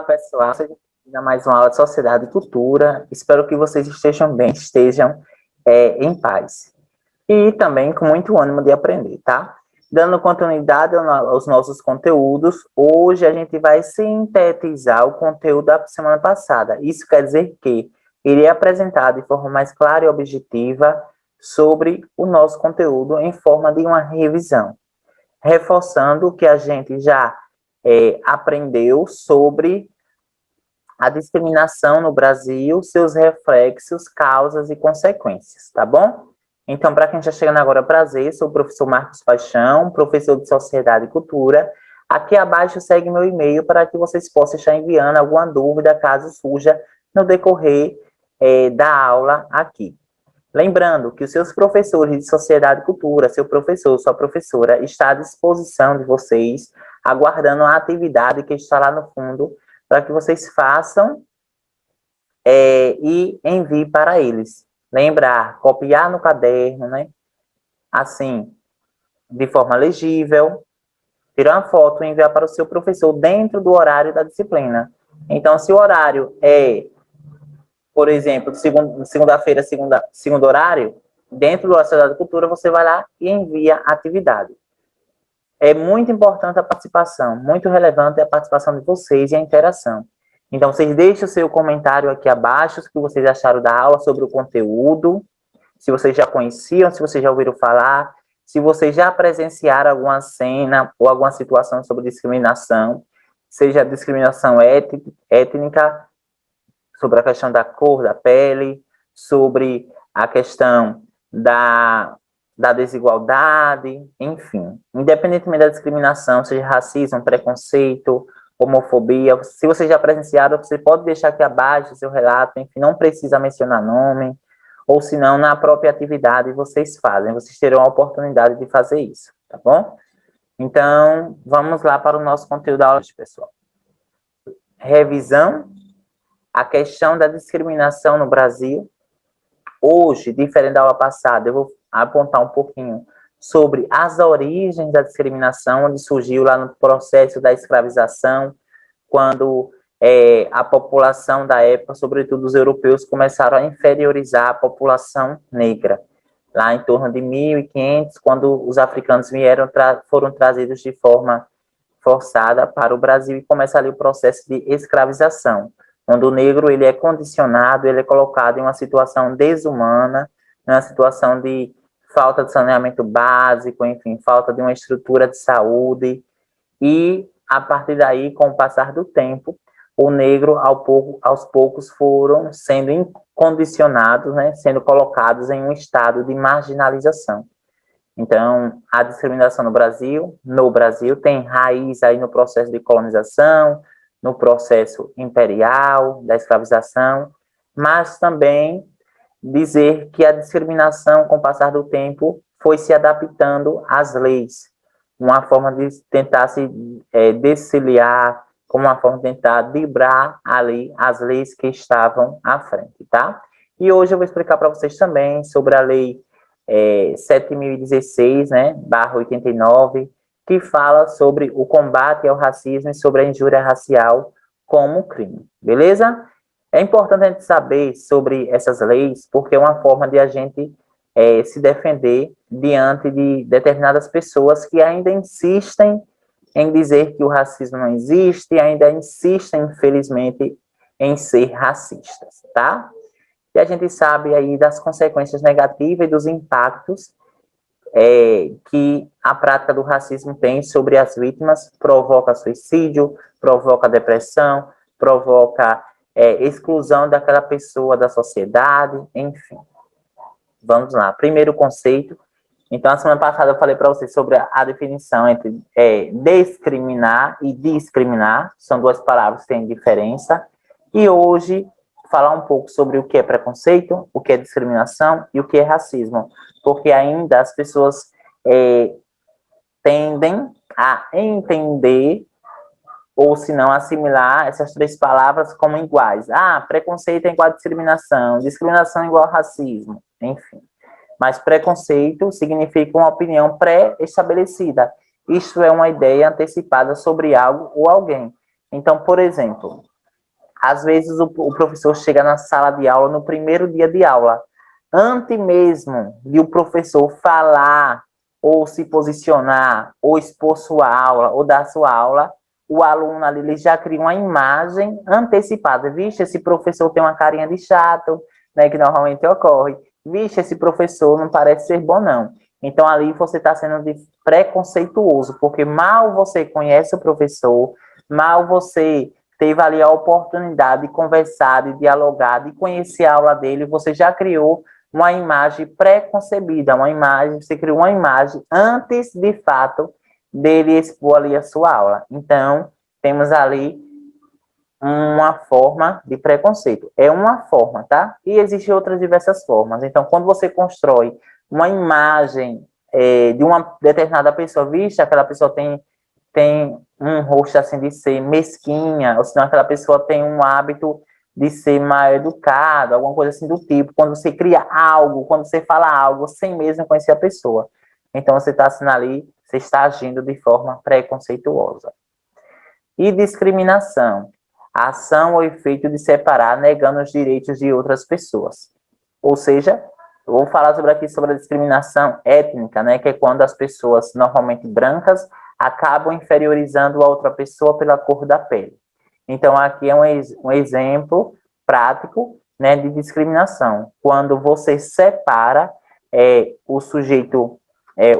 Olá, pessoal. Seja bem-vindo a mais uma aula de Sociedade e Cultura. Espero que vocês estejam bem, estejam em paz. E também com muito ânimo de aprender, tá? Dando continuidade aos nossos conteúdos, hoje a gente vai sintetizar o conteúdo da semana passada. Isso quer dizer que irei apresentar de forma mais clara e objetiva sobre o nosso conteúdo em forma de uma revisão, reforçando o que a gente já aprendeu sobre a discriminação no Brasil, seus reflexos, causas e consequências, tá bom? Então, para quem está chegando agora, prazer, sou o professor Marcos Paixão, professor de Sociedade e Cultura. Aqui abaixo segue meu e-mail para que vocês possam estar enviando alguma dúvida, caso surja no decorrer da aula aqui. Lembrando que os seus professores de Sociedade e Cultura, seu professor, sua professora, está à disposição de vocês, aguardando a atividade que está lá no fundo, para que vocês façam e enviem para eles. Lembrar, copiar no caderno, né? Assim, de forma legível, tirar uma foto e enviar para o seu professor dentro do horário da disciplina. Então, se o horário é, por exemplo, segunda-feira, segundo horário, dentro do Sociedade de Cultura, você vai lá e envia a atividade. É muito importante a participação, muito relevante a participação de vocês e a interação. Então, vocês deixem o seu comentário aqui abaixo, o que vocês acharam da aula sobre o conteúdo, se vocês já conheciam, se vocês já ouviram falar, se vocês já presenciaram alguma cena ou alguma situação sobre discriminação, seja discriminação étnica, sobre a questão da cor da pele, sobre a questão da desigualdade, enfim. Independentemente da discriminação, seja racismo, preconceito, homofobia, se você já presenciaram, você pode deixar aqui abaixo o seu relato, enfim, não precisa mencionar nome, ou se não, na própria atividade vocês fazem, vocês terão a oportunidade de fazer isso, tá bom? Então, vamos lá para o nosso conteúdo da aula, pessoal. Revisão, a questão da discriminação no Brasil. Hoje, diferente da aula passada, eu vou apontar um pouquinho sobre as origens da discriminação, onde surgiu lá no processo da escravização, quando a população da época, sobretudo os europeus, começaram a inferiorizar a população negra. Lá em torno de 1500, quando os africanos foram trazidos de forma forçada para o Brasil e começa ali o processo de escravização, onde o negro ele é condicionado, ele é colocado em uma situação desumana, uma situação de falta de saneamento básico, enfim, falta de uma estrutura de saúde, e a partir daí, com o passar do tempo, o negro aos poucos foram sendo incondicionados, né, sendo colocados em um estado de marginalização. Então, a discriminação no Brasil tem raiz aí no processo de colonização, no processo imperial, da escravização, mas também dizer que a discriminação, com o passar do tempo, foi se adaptando às leis, uma forma de tentar se desciliar, como uma forma de tentar driblar ali as leis que estavam à frente, tá? E hoje eu vou explicar para vocês também sobre a lei 7.016, né, /89, que fala sobre o combate ao racismo e sobre a injúria racial como crime, beleza? É importante a gente saber sobre essas leis, porque é uma forma de a gente se defender diante de determinadas pessoas que ainda insistem em dizer que o racismo não existe, e ainda insistem, infelizmente, em ser racistas, tá? E a gente sabe aí das consequências negativas e dos impactos que a prática do racismo tem sobre as vítimas, provoca suicídio, provoca depressão, provoca exclusão daquela pessoa da sociedade, enfim. Vamos lá. Primeiro conceito. Então, a semana passada eu falei para vocês sobre a definição entre discriminar e discriminar. São duas palavras que têm diferença. E hoje, falar um pouco sobre o que é preconceito, o que é discriminação e o que é racismo. Porque ainda as pessoas tendem a entender, ou se não assimilar, essas três palavras como iguais. Ah, preconceito é igual a discriminação, discriminação é igual a racismo, enfim. Mas preconceito significa uma opinião pré-estabelecida. Isto é uma ideia antecipada sobre algo ou alguém. Então, por exemplo, Às vezes o professor chega na sala de aula no primeiro dia de aula, antes mesmo de o professor falar, ou se posicionar, ou expor sua aula, ou dar sua aula, o aluno ali ele já cria uma imagem antecipada. Vixe, esse professor tem uma carinha de chato, né, que normalmente ocorre. Vixe, esse professor não parece ser bom, não. Então, ali você está sendo preconceituoso, porque mal você conhece o professor, mal você teve ali a oportunidade de conversar, de dialogar, de conhecer a aula dele, você já criou uma imagem pré-concebida, uma imagem, você criou uma imagem antes, de fato, dele expor ali a sua aula. Então, temos ali uma forma de preconceito. É uma forma, tá? E existem outras diversas formas. Então, quando você constrói uma imagem de uma determinada pessoa, vixe, aquela pessoa tem um rosto assim de ser mesquinha, ou senão aquela pessoa tem um hábito de ser mal educado, alguma coisa assim do tipo. Quando você cria algo, quando você fala algo sem mesmo conhecer a pessoa. Então, você está assim ali, você está agindo de forma preconceituosa. E discriminação. Ação ou efeito de separar, negando os direitos de outras pessoas. Ou seja, eu vou falar sobre a discriminação étnica, né, que é quando as pessoas, normalmente brancas, acabam inferiorizando a outra pessoa pela cor da pele. Então, aqui é um exemplo prático, né, de discriminação. Quando você separa o sujeito,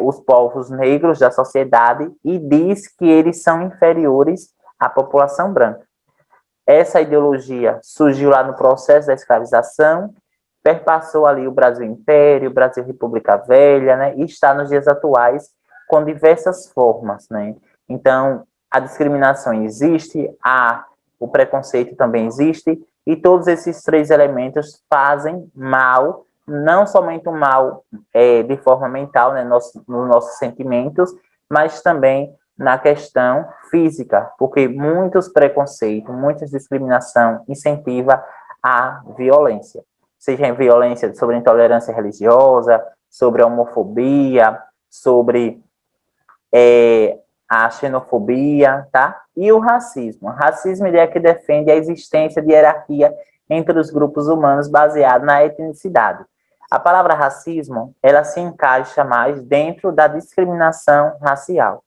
os povos negros da sociedade e diz que eles são inferiores à população branca. Essa ideologia surgiu lá no processo da escravização, perpassou ali o Brasil Império, o Brasil República Velha, né, e está nos dias atuais com diversas formas, né. Então, a discriminação existe, o preconceito também existe, e todos esses três elementos fazem mal, não somente o mal de forma mental, né, nos nossos sentimentos, mas também na questão física, porque muitos preconceitos, muita discriminação incentiva a violência, seja violência sobre intolerância religiosa, sobre a homofobia, sobre a xenofobia, tá? E o racismo. O racismo é que defende a existência de hierarquia entre os grupos humanos baseado na etnicidade. A palavra racismo, ela se encaixa mais dentro da discriminação racial.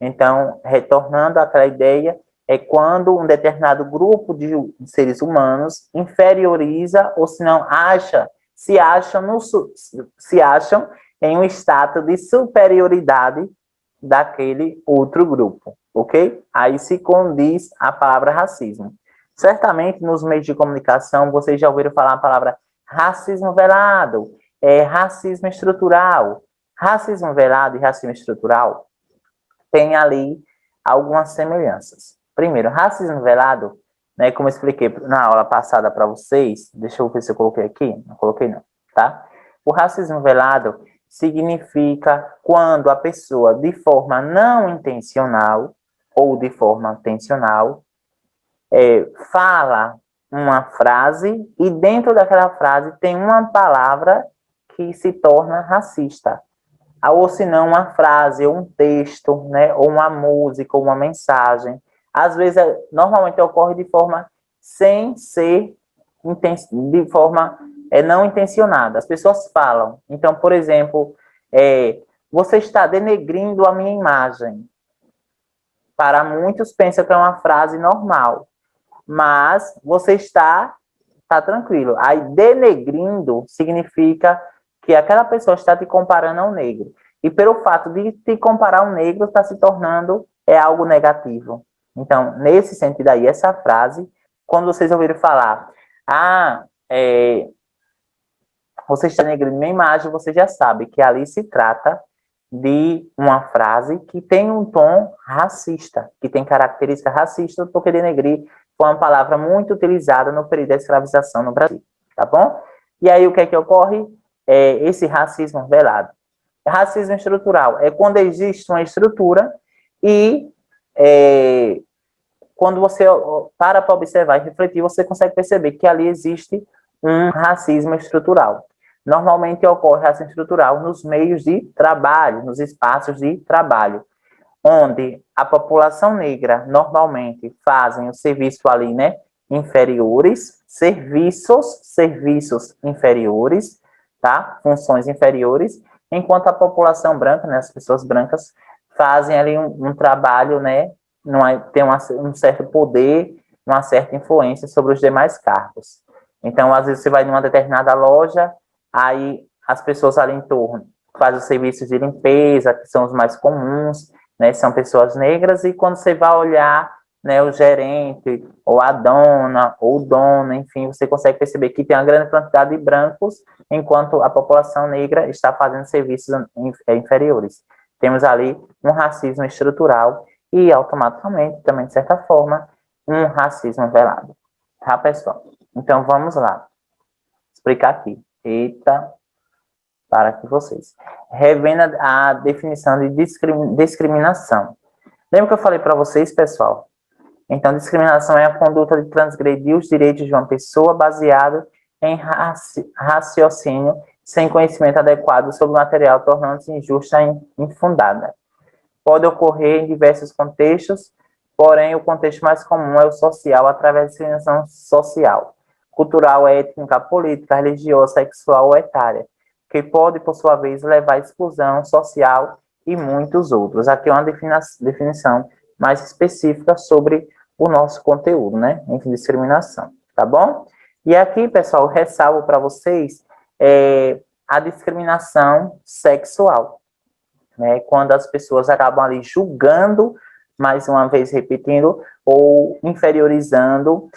Então, retornando àquela ideia, é quando um determinado grupo de seres humanos inferioriza ou se não se acham em um status de superioridade daquele outro grupo, ok? Aí se condiz a palavra racismo. Certamente, nos meios de comunicação, vocês já ouviram falar a palavra racismo velado, racismo estrutural. Racismo velado e racismo estrutural tem ali algumas semelhanças. Primeiro, racismo velado, né, como eu expliquei na aula passada para vocês, deixa eu ver se eu coloquei aqui, não coloquei não, tá? O racismo velado significa quando a pessoa, de forma não intencional ou de forma intencional, fala uma frase e dentro daquela frase tem uma palavra que se torna racista. Ou se não, uma frase, ou um texto, né, ou uma música, ou uma mensagem. Às vezes, normalmente ocorre de forma sem ser, de forma não intencionada. As pessoas falam. Então, por exemplo, você está denegrindo a minha imagem. Para muitos, pensam que é uma frase normal. Mas você está tranquilo. Aí, denegrindo significa que aquela pessoa está te comparando ao negro. E pelo fato de te comparar ao negro, está se tornando algo negativo. Então, nesse sentido aí, essa frase, quando vocês ouviram falar, você está negando minha imagem, você já sabe que ali se trata de uma frase que tem um tom racista, que tem característica racista, porque denegrir foi uma palavra muito utilizada no período da escravização no Brasil, tá bom? E aí, o que é que ocorre? Esse racismo velado. Racismo estrutural é quando existe uma estrutura e quando você para observar e refletir, você consegue perceber que ali existe um racismo estrutural. Normalmente ocorre racismo estrutural nos meios de trabalho, nos espaços de trabalho, onde a população negra normalmente fazem o serviço ali, né, inferiores, serviços inferiores, tá? Funções inferiores, enquanto a população branca, né, as pessoas brancas, fazem ali um trabalho, né, tem um certo poder, uma certa influência sobre os demais cargos. Então, às vezes, você vai numa determinada loja, aí as pessoas ali em torno fazem os serviços de limpeza, que são os mais comuns, né, são pessoas negras, e quando você vai olhar, né, o gerente, ou a dona, ou o dono, enfim, você consegue perceber que tem uma grande quantidade de brancos, enquanto a população negra está fazendo serviços inferiores. Temos ali um racismo estrutural e, automaticamente, também, de certa forma, um racismo velado. Tá, pessoal? Então, vamos lá. Explicar aqui. Eita, para que vocês. Revendo a definição de discriminação. Lembra que eu falei para vocês, pessoal? Então, discriminação é a conduta de transgredir os direitos de uma pessoa baseado em raciocínio sem conhecimento adequado sobre o material, tornando-se injusta e infundada. Pode ocorrer em diversos contextos, porém, o contexto mais comum é o social, através de discriminação social, cultural, étnica, política, religiosa, sexual ou etária, que pode, por sua vez, levar à exclusão social e muitos outros. Aqui é uma definição mais específica sobre o nosso conteúdo, né, em discriminação, tá bom? E aqui, pessoal, ressalvo para vocês a discriminação sexual, né, quando as pessoas acabam ali julgando, mais uma vez repetindo, ou inferiorizando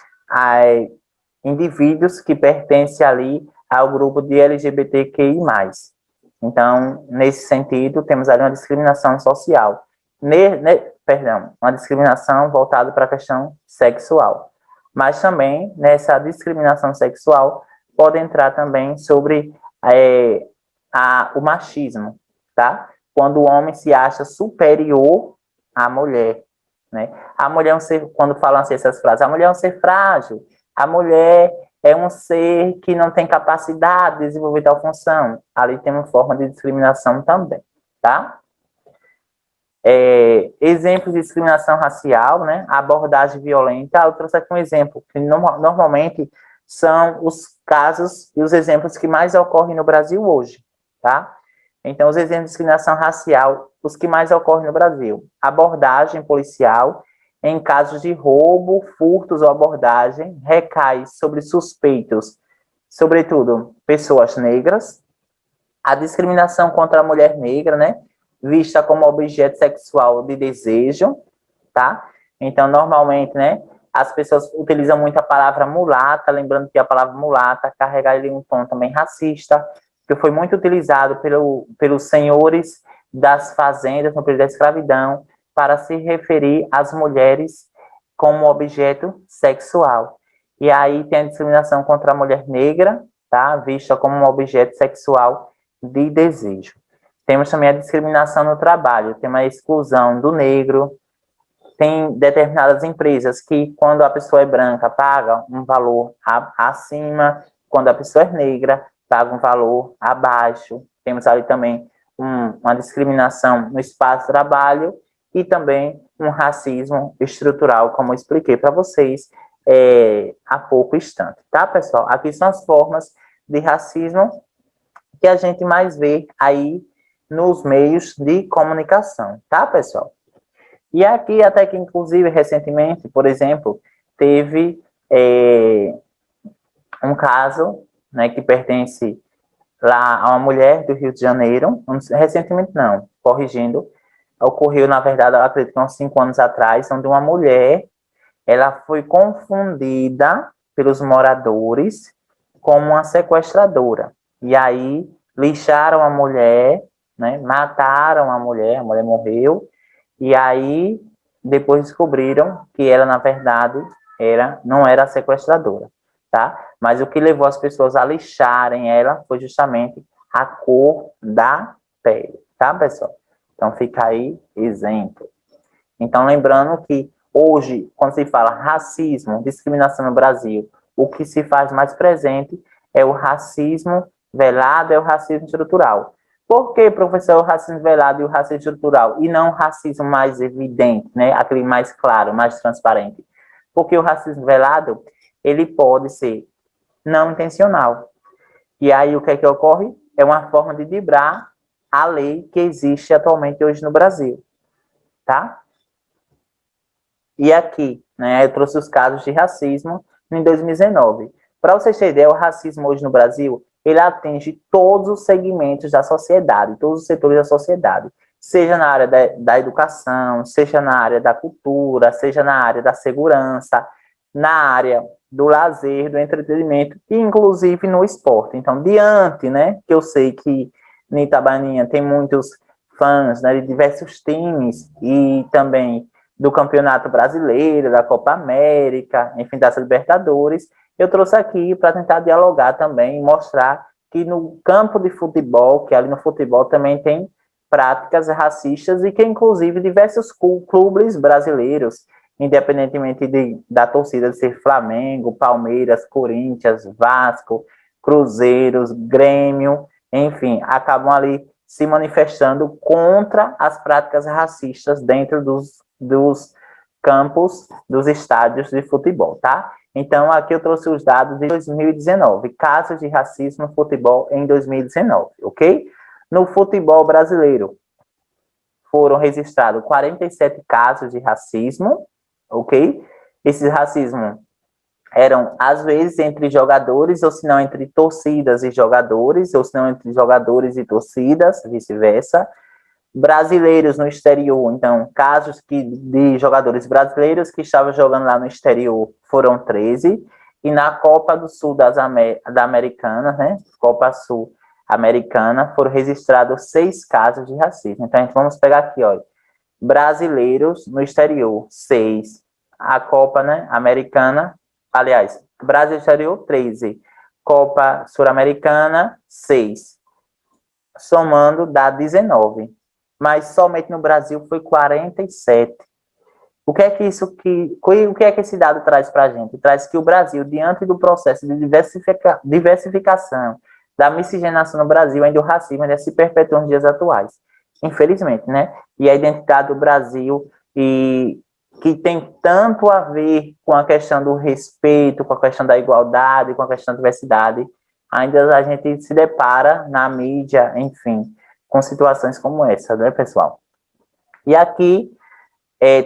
indivíduos que pertencem ali ao grupo de LGBTQI+. Então, nesse sentido, temos ali uma discriminação social. Uma discriminação voltada para a questão sexual. Mas também, nessa discriminação sexual, pode entrar também sobre o machismo, tá? Quando o homem se acha superior à mulher, né? A mulher é um ser, quando falam assim essas frases, a mulher é um ser frágil, a mulher é um ser que não tem capacidade de desenvolver tal função. Ali tem uma forma de discriminação também, tá? Exemplos de discriminação racial, né? Abordagem violenta. Eu trouxe aqui um exemplo, que normalmente são os casos e os exemplos que mais ocorrem no Brasil hoje, tá? Então, os exemplos de discriminação racial, os que mais ocorrem no Brasil. Abordagem policial, em casos de roubo, furtos ou abordagem, recai sobre suspeitos, sobretudo, pessoas negras. A discriminação contra a mulher negra, né? Vista como objeto sexual de desejo, tá? Então, normalmente, né? As pessoas utilizam muito a palavra mulata, lembrando que a palavra mulata carrega ali um tom também racista, que foi muito utilizado pelos senhores das fazendas no período da escravidão para se referir às mulheres como objeto sexual. E aí tem a discriminação contra a mulher negra, tá? Vista como um objeto sexual de desejo. Temos também a discriminação no trabalho, tem a exclusão do negro, tem determinadas empresas que, quando a pessoa é branca, paga um valor acima, quando a pessoa é negra, paga um valor abaixo. Temos ali também uma discriminação no espaço de trabalho e também um racismo estrutural, como eu expliquei para vocês há pouco instante, tá, pessoal? Aqui são as formas de racismo que a gente mais vê aí nos meios de comunicação, tá, pessoal? E aqui, até que, inclusive, recentemente, por exemplo, teve um caso, né, que pertence lá a uma mulher do Rio de Janeiro, recentemente não, corrigindo, ocorreu, na verdade, eu acredito que uns 5 anos atrás, onde uma mulher, ela foi confundida pelos moradores como uma sequestradora. E aí, lixaram a mulher, né, mataram a mulher morreu, e aí depois descobriram que ela, na verdade, não era sequestradora, tá? Mas o que levou as pessoas a lixarem ela foi justamente a cor da pele, tá, pessoal? Então fica aí exemplo. Então, lembrando que hoje, quando se fala racismo, discriminação no Brasil, o que se faz mais presente é o racismo velado, é o racismo estrutural. Por que, professor, o racismo velado e o racismo estrutural? E não o racismo mais evidente, né? Aquele mais claro, mais transparente. Porque o racismo velado, ele pode ser não intencional. E aí, o que é que ocorre? É uma forma de driblar a lei que existe atualmente hoje no Brasil, tá? E aqui, né, eu trouxe os casos de racismo em 2019. Para vocês terem ideia, o racismo hoje no Brasil, ele atinge todos os segmentos da sociedade, todos os setores da sociedade, seja na área da educação, seja na área da cultura, seja na área da segurança, na área do lazer, do entretenimento, e inclusive no esporte. Então, diante, né, que eu sei que em Itabaianinha tem muitos fãs, né, de diversos times e também do Campeonato Brasileiro, da Copa América, enfim, das Libertadores, eu trouxe aqui para tentar dialogar também e mostrar que no campo de futebol, que ali no futebol também tem práticas racistas e que, inclusive, diversos clubes brasileiros, independentemente da torcida de ser Flamengo, Palmeiras, Corinthians, Vasco, Cruzeiros, Grêmio, enfim, acabam ali se manifestando contra as práticas racistas dentro dos campos, dos estádios de futebol, tá? Então, aqui eu trouxe os dados de 2019, casos de racismo no futebol em 2019, ok? No futebol brasileiro, foram registrados 47 casos de racismo, ok? Esses racismo eram, às vezes, entre jogadores, ou se não, entre torcidas e jogadores, ou se não, entre jogadores e torcidas, vice-versa. Brasileiros no exterior, então, casos de jogadores brasileiros que estavam jogando lá no exterior foram 13, e na Copa do Sul da Americana, né, Copa Sul Americana, foram registrados 6 casos de racismo. Então, a gente vamos pegar aqui, ó, brasileiros no exterior, 6, a Copa, né, Americana, aliás, Brasil exterior, 13, Copa Sul-Americana, 6, somando dá 19, mas somente no Brasil foi 47. O que é que o que é que esse dado traz para a gente? Traz que o Brasil, diante do processo de diversificação da miscigenação no Brasil, ainda o racismo ainda se perpetua nos dias atuais, infelizmente, né? E a identidade do Brasil, e que tem tanto a ver com a questão do respeito, com a questão da igualdade, com a questão da diversidade, ainda a gente se depara na mídia, enfim, com situações como essa, né, pessoal? E aqui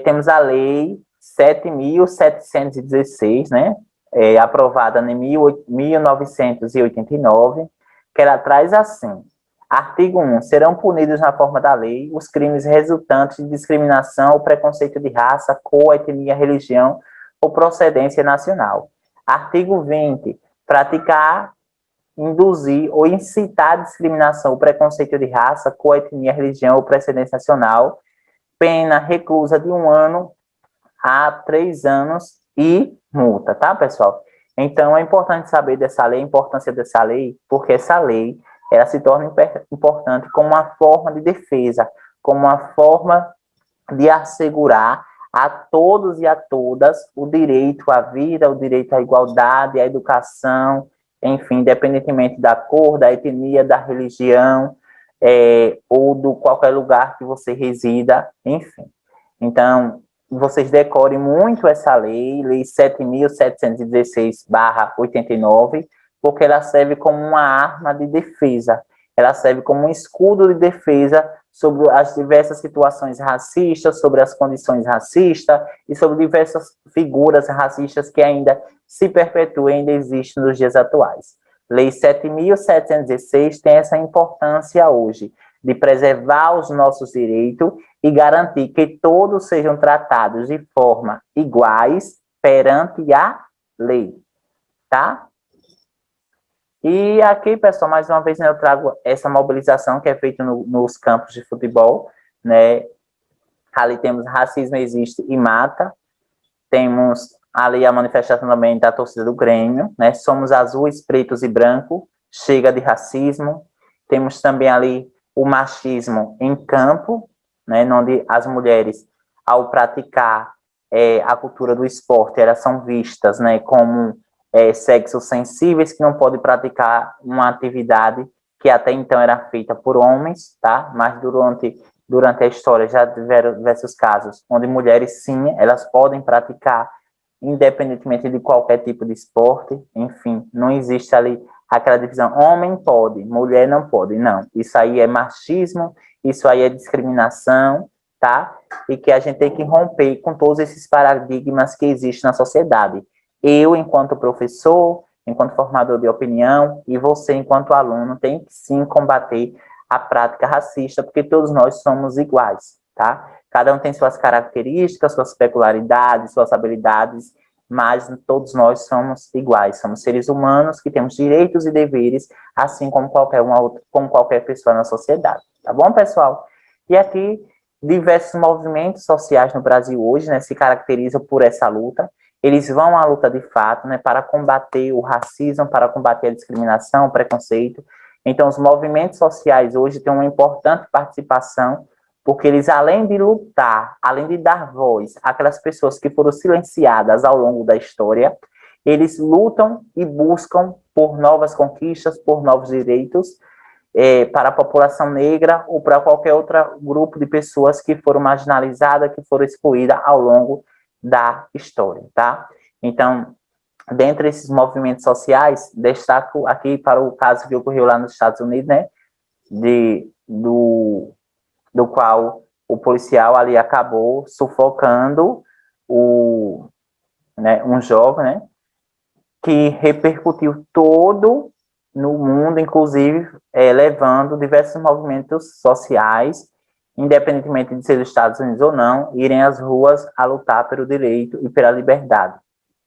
temos a Lei 7.716, né, aprovada em 1989, que ela traz assim: artigo 1. Serão punidos na forma da lei os crimes resultantes de discriminação ou preconceito de raça, cor, etnia, religião ou procedência nacional. Artigo 20. Praticar, induzir ou incitar discriminação ou preconceito de raça, cor, etnia, religião ou procedência nacional, pena reclusa de 1 ano a 3 anos e multa, tá, pessoal? Então, é importante saber dessa lei, a importância dessa lei, porque essa lei, ela se torna importante como uma forma de defesa, como uma forma de assegurar a todos e a todas o direito à vida, o direito à igualdade, à educação, enfim, independentemente da cor, da etnia, da religião, ou do qualquer lugar que você resida, enfim. Então, vocês decorem muito essa lei, Lei 7.716/89, porque ela serve como uma arma de defesa, ela serve como um escudo de defesa sobre as diversas situações racistas, sobre as condições racistas e sobre diversas figuras racistas que ainda se perpetuam e ainda existem nos dias atuais. Lei 7.716 tem essa importância hoje, de preservar os nossos direitos e garantir que todos sejam tratados de forma iguais perante a lei, tá? E aqui, pessoal, mais uma vez, né, eu trago essa mobilização que é feita nos campos de futebol, né? Ali temos Racismo Existe e Mata, temos ali a manifestação também da torcida do Grêmio, né? Somos azuis, pretos e branco, chega de racismo. Temos também ali o machismo em campo, né? Onde as mulheres, ao praticar a cultura do esporte, elas são vistas, né, como sexos sensíveis que não podem praticar uma atividade que até então era feita por homens, tá? Mas durante a história já tiveram diversos casos onde mulheres, sim, elas podem praticar independentemente de qualquer tipo de esporte, enfim, não existe ali aquela divisão, homem pode, mulher não pode, não. Isso aí é machismo, isso aí é discriminação, tá? E que a gente tem que romper com todos esses paradigmas que existem na sociedade. Eu, enquanto professor, enquanto formador de opinião, e você, enquanto aluno, tem que sim combater a prática racista, porque todos nós somos iguais, tá? Cada um tem suas características, suas peculiaridades, suas habilidades, mas todos nós somos iguais, somos seres humanos que temos direitos e deveres, assim como como qualquer pessoa na sociedade, tá bom, pessoal? E aqui, diversos movimentos sociais no Brasil hoje, né, se caracterizam por essa luta. Eles vão à luta de fato, né, para combater o racismo, para combater a discriminação, o preconceito. Então, os movimentos sociais hoje têm uma importante participação, porque eles, além de lutar, além de dar voz àquelas pessoas que foram silenciadas ao longo da história, eles lutam e buscam por novas conquistas, por novos direitos, para a população negra ou para qualquer outro grupo de pessoas que foram marginalizadas, que foram excluídas ao longo da história, tá? Então, dentre esses movimentos sociais, destaco aqui para o caso que ocorreu lá nos Estados Unidos, né, do qual o policial ali acabou sufocando um jovem, né, que repercutiu todo no mundo, inclusive levando diversos movimentos sociais, independentemente de ser dos Estados Unidos ou não, irem às ruas a lutar pelo direito e pela liberdade,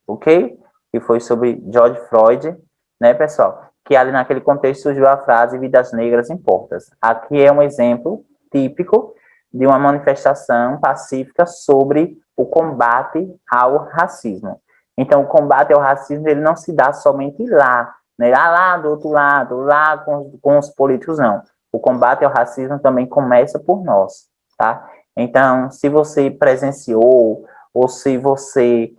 ok? E foi sobre George Floyd, né, pessoal? Que ali naquele contexto surgiu a frase vidas negras importam. Aqui é um exemplo típico de uma manifestação pacífica sobre o combate ao racismo. Então, o combate ao racismo ele não se dá somente lá, né? Lá do outro lado, lá com os políticos, não. O combate ao racismo também começa por nós, tá? Então, se você presenciou ou se você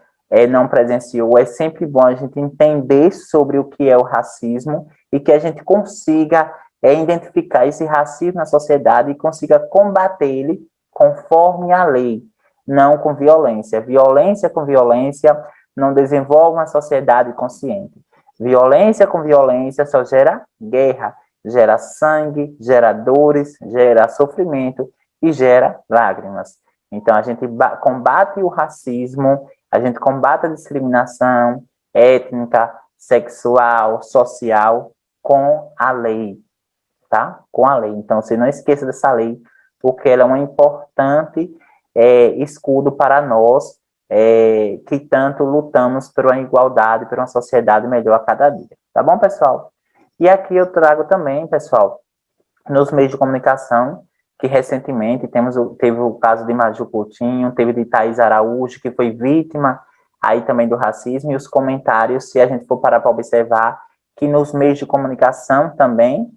não presenciou, é sempre bom a gente entender sobre o que é o racismo e que a gente consiga identificar esse racismo na sociedade e consiga combater ele conforme a lei, não com violência. Violência com violência não desenvolve uma sociedade consciente. Violência com violência só gera guerra, gera sangue, gera dores, gera sofrimento e gera lágrimas. Então, a gente combate o racismo, a gente combate a discriminação étnica, sexual, social, com a lei, tá? Com a lei. Então, você não esqueça dessa lei, porque ela é um importante escudo para nós, que tanto lutamos por uma igualdade, por uma sociedade melhor a cada dia. Tá bom, pessoal? E aqui eu trago também, pessoal, nos meios de comunicação, que recentemente teve o caso de Maju Coutinho, teve de Thaís Araújo, que foi vítima aí também do racismo, e os comentários, se a gente for parar para observar, que nos meios de comunicação também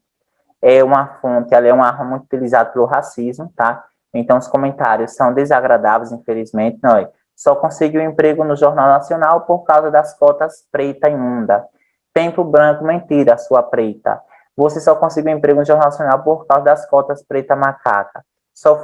é uma fonte, ela é uma arma muito utilizada pelo racismo, tá? Então, os comentários são desagradáveis, infelizmente, não é? Só conseguiu emprego no Jornal Nacional por causa das cotas preta imunda. Tempo branco, mentira, sua preta. Você só conseguiu emprego no Jornal Nacional por causa das cotas preta macaca. Só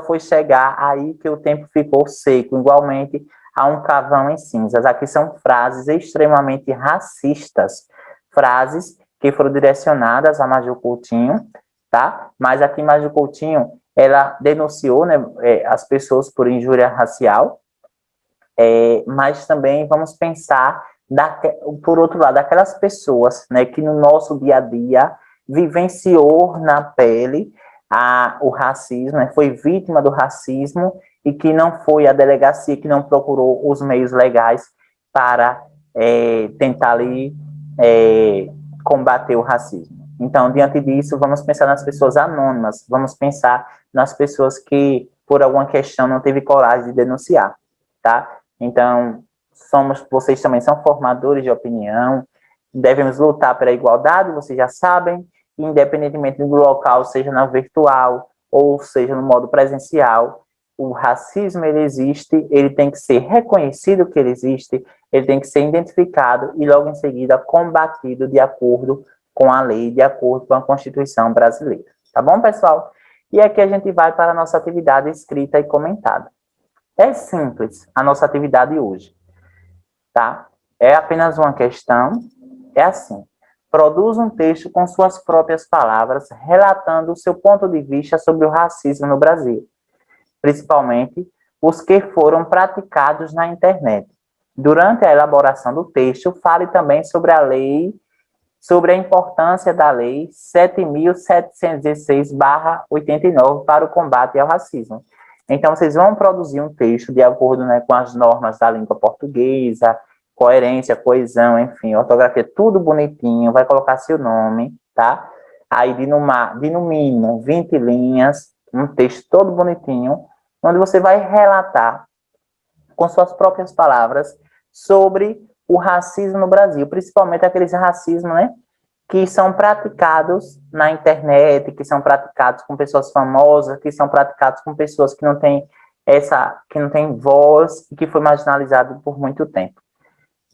foi chegar aí que o tempo ficou seco, igualmente a um cavão em cinzas. Aqui são frases extremamente racistas, frases que foram direcionadas a Maju Coutinho, tá? Mas aqui Maju Coutinho, ela denunciou, né, as pessoas por injúria racial, mas também vamos pensar, por outro lado, aquelas pessoas, né, que no nosso dia a dia vivenciou na pele o racismo, né, foi vítima do racismo e que não foi à delegacia, que não procurou os meios legais para tentar ali combater o racismo. Então, diante disso, vamos pensar nas pessoas anônimas, vamos pensar nas pessoas que, por alguma questão, não teve coragem de denunciar, tá? Então, vocês também são formadores de opinião, devemos lutar pela igualdade, vocês já sabem, independentemente do local, seja na virtual ou seja no modo presencial, o racismo ele existe, ele tem que ser reconhecido que ele existe, ele tem que ser identificado e logo em seguida combatido de acordo com a lei, de acordo com a Constituição brasileira. Tá bom, pessoal? E aqui a gente vai para a nossa atividade escrita e comentada. É simples a nossa atividade hoje. tá? É apenas uma questão, é assim. Produz um texto com suas próprias palavras, relatando o seu ponto de vista sobre o racismo no Brasil, principalmente os que foram praticados na internet. Durante a elaboração do texto, fale também sobre a lei, sobre a importância da Lei 7.716/89 para o combate ao racismo. Então, vocês vão produzir um texto de acordo, né, com as normas da língua portuguesa, coerência, coesão, enfim, ortografia, tudo bonitinho, vai colocar seu nome, tá? Aí, de no mínimo 20 linhas, um texto todo bonitinho, onde você vai relatar com suas próprias palavras sobre o racismo no Brasil, principalmente aqueles racismos, né, que são praticados na internet, que são praticados com pessoas famosas, que são praticados com pessoas que não têm que não têm voz e que foi marginalizado por muito tempo.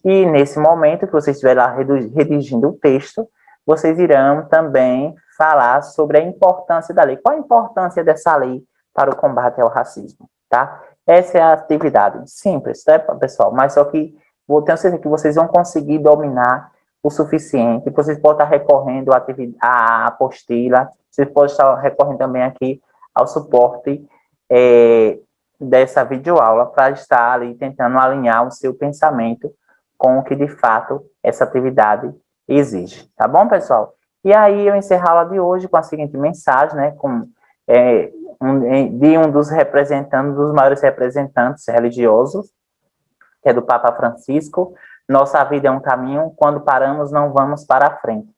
E nesse momento que você estiver lá redigindo o texto, vocês irão também falar sobre a importância da lei. Qual a importância dessa lei para o combate ao racismo, tá? Essa é a atividade simples, tá, pessoal? Mas só que vou ter certeza que vocês vão conseguir dominar o suficiente. Vocês podem estar recorrendo à apostila, vocês podem estar recorrendo também aqui ao suporte dessa videoaula para estar ali tentando alinhar o seu pensamento com o que de fato essa atividade exige, tá bom, pessoal? E aí eu encerro a aula de hoje com a seguinte mensagem, né, de um dos representantes, dos maiores representantes religiosos, que é do Papa Francisco: nossa vida é um caminho, quando paramos não vamos para a frente.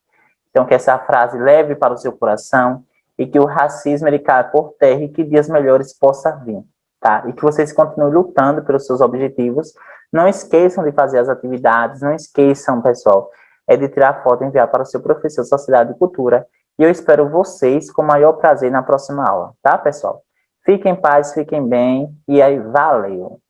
Então que essa frase leve para o seu coração e que o racismo ele caia por terra e que dias melhores possam vir, tá? E que vocês continuem lutando pelos seus objetivos. Não esqueçam de fazer as atividades, não esqueçam, pessoal, de tirar foto e enviar para o seu professor de Sociedade e Cultura. E eu espero vocês com o maior prazer na próxima aula, tá, pessoal? Fiquem em paz, fiquem bem, e aí, valeu!